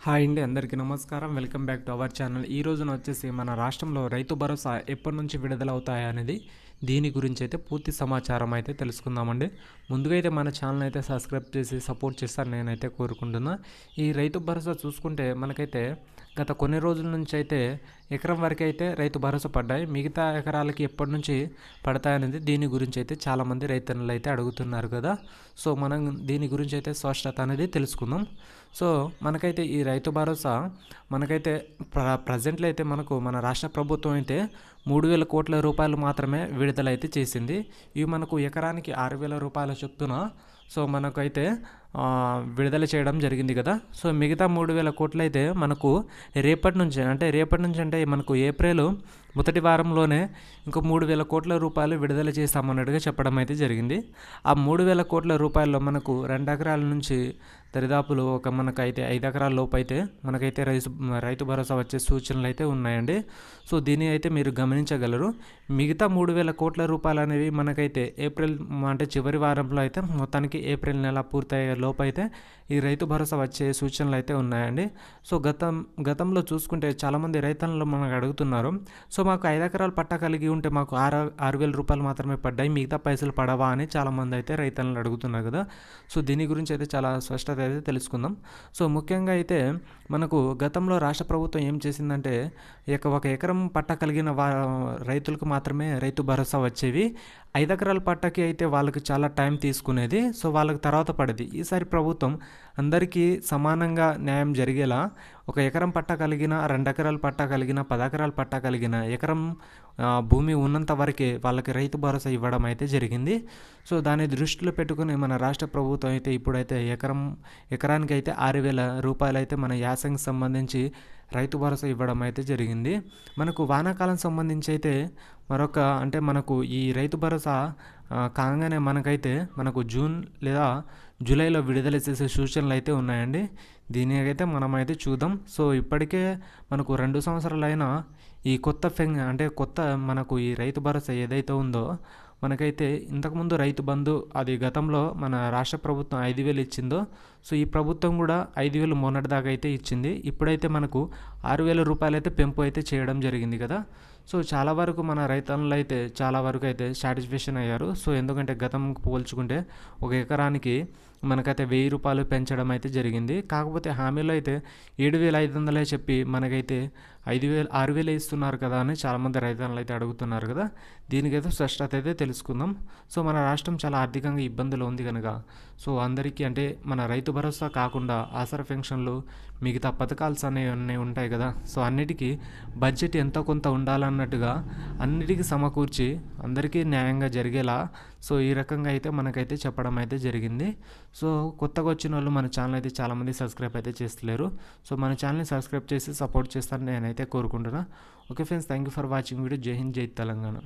Hi అండి, అందరికీ నమస్కారం. Welcome back to our channel. ఈ రోజున వచ్చేసి మన రాష్ట్రంలో రైతు భరోసా ఎప్పటి నుంచి విడుదలవుతాయి అనేది దీని గురించి అయితే పూర్తి సమాచారం అయితే తెలుసుకుందామండి. ముందుగా అయితే మన ఛానల్ అయితే సబ్స్క్రైబ్ చేసి సపోర్ట్ చేస్తారని నేనైతే కోరుకుంటున్నా. ఈ రైతు భరోసా చూసుకుంటే మనకైతే గత కొన్ని రోజుల నుంచి అయితే ఎకరం వరకు అయితే రైతు భరోసా పడ్డాయి. మిగతా ఎకరాలకి ఎప్పటి నుంచి పడతాయనేది దీని గురించి అయితే చాలామంది రైతన్నులు అయితే అడుగుతున్నారు కదా. సో మనం దీని గురించి అయితే స్పష్టత అనేది తెలుసుకుందాం. సో మనకైతే ఈ రైతు భరోసా మనకైతే ప్రజెంట్లో అయితే మన రాష్ట్ర ప్రభుత్వం అయితే 3,000 కోట్ల రూపాయలు మాత్రమే విడుదలైతే చేసింది. ఇవి మనకు ఎకరానికి 6,000 రూపాయల చొప్పున సో మనకైతే విడుదల చేయడం జరిగింది కదా. సో మిగతా 3,000 కోట్లు అయితే మనకు రేపటి నుంచి అంటే మనకు ఏప్రిల్ మొదటి వారంలోనే ఇంకో 3,000 కోట్ల రూపాయలు విడుదల చేస్తామన్నట్టుగా చెప్పడం అయితే జరిగింది. ఆ 3,000 కోట్ల రూపాయల్లో మనకు 2 ఎకరాల నుంచి దరిదాపులు మనకైతే 5 ఎకరాల లోపు అయితే మనకైతే రైతు భరోసా వచ్చే సూచనలు అయితే ఉన్నాయండి. సో దీన్ని అయితే మీరు గమనించగలరు. మిగతా 3,000 కోట్ల రూపాయలు అనేవి మనకైతే ఏప్రిల్ అంటే చివరి వారంలో అయితే మొత్తానికి ఏప్రిల్ నెల పూర్తయ్యే లోపు అయితే ఈ రైతు భరోసా వచ్చే సూచనలు అయితే ఉన్నాయండి. సో గతంలో చూసుకుంటే చాలామంది రైతన్నులు మనకు అడుగుతున్నారు. సో మాకు 5 ఎకరాలు పట్టా కలిగి ఉంటే మాకు 6,000 రూపాయలు మాత్రమే పడ్డాయి, మిగతా పైసలు పడవా అని చాలామంది అయితే రైతన్నులు అడుగుతున్నారు కదా. సో దీని గురించి అయితే చాలా స్పష్టత అయితే తెలుసుకుందాం. సో ముఖ్యంగా అయితే మనకు గతంలో రాష్ట్ర ప్రభుత్వం ఏం చేసిందంటే ఒక ఎకరం పట్టా కలిగిన రైతులకు మాత్రమే రైతు భరోసా వచ్చేవి. 5 ఎకరాల పట్టాకి అయితే వాళ్ళకి చాలా టైం తీసుకునేది. సో వాళ్ళకి తర్వాత పడేది. ఈసారి ప్రభుత్వం అందరికీ సమానంగా న్యాయం జరిగేలా ఒక ఎకరం పట్టా కలిగిన, 2 ఎకరాల పట్టా కలిగిన, 10 ఎకరాల పట్టా కలిగిన ఎకరం భూమి ఉన్నంత వరకే వాళ్ళకి రైతు భరోసా ఇవ్వడం అయితే జరిగింది. సో దాన్ని దృష్టిలో పెట్టుకుని మన రాష్ట్ర ప్రభుత్వం అయితే ఇప్పుడైతే ఎకరానికి అయితే 6,000 రూపాయలు అయితే మన యాసంగికి సంబంధించి రైతు భరోసా ఇవ్వడం అయితే జరిగింది. మనకు వానాకాలం సంబంధించి అయితే మనకు ఈ రైతు భరోసా కాగానే మనకు జూన్ లేదా జూలైలో విడుదల చేసే సూచనలు అయితే ఉన్నాయండి. దీనికైతే మనమైతే చూద్దాం. సో ఇప్పటికే మనకు 2 సంవత్సరాలైన ఈ కొత్త మనకు ఈ రైతు భరోసా ఏదైతే ఉందో మనకైతే ఇంతకుముందు రైతు బంధు అది గతంలో మన రాష్ట్ర ప్రభుత్వం 5,000 ఇచ్చిందో, సో ఈ ప్రభుత్వం కూడా 5,000 మొన్నటిదాకా అయితే ఇచ్చింది. ఇప్పుడైతే మనకు 6,000 రూపాయలు అయితే పెంపు అయితే చేయడం జరిగింది కదా. సో చాలా వరకు మన రైతన్నులు అయితే చాలా వరకు అయితే సాటిస్ఫాక్షన్ అయ్యారు. సో ఎందుకంటే గతంకు పోల్చుకుంటే ఒక ఎకరానికి మనకైతే 1,000 రూపాయలు పెంచడం అయితే జరిగింది. కాకపోతే హామీలో అయితే 7,500 చెప్పి మనకైతే 6,000 ఇస్తున్నారు కదా అని చాలామంది రైతన్నులు అయితే అడుగుతున్నారు కదా. దీనికైతే స్పష్టత అయితే తెలుసుకుందాం. సో మన రాష్ట్రం చాలా ఆర్థికంగా ఇబ్బందులు ఉంది కనుక సో అందరికీ అంటే మన రైతు భరోసా కాకుండా ఆసరా పెన్షన్లు మిగతా పథకాలు అనేవి ఉంటాయి కదా. సో అన్నిటికీ బడ్జెట్ ఎంతో కొంత ఉండాలన్నట్టుగా అన్నిటికీ సమకూర్చి అందరికీ న్యాయంగా జరిగేలా సో ఈ రకంగా అయితే మనకైతే చెప్పడం అయితే జరిగింది. సో కొత్తగా వచ్చిన వాళ్ళు మన ఛానల్ అయితే చాలామంది సబ్స్క్రైబ్ అయితే చేస్తలేరు. సో మన ఛానల్ని సబ్స్క్రైబ్ చేసి సపోర్ట్ చేస్తారని నేనైతే కోరుకుంటున్నా. Okay friends, thank you for watching video. జై హింద్, జై తెలంగాణ.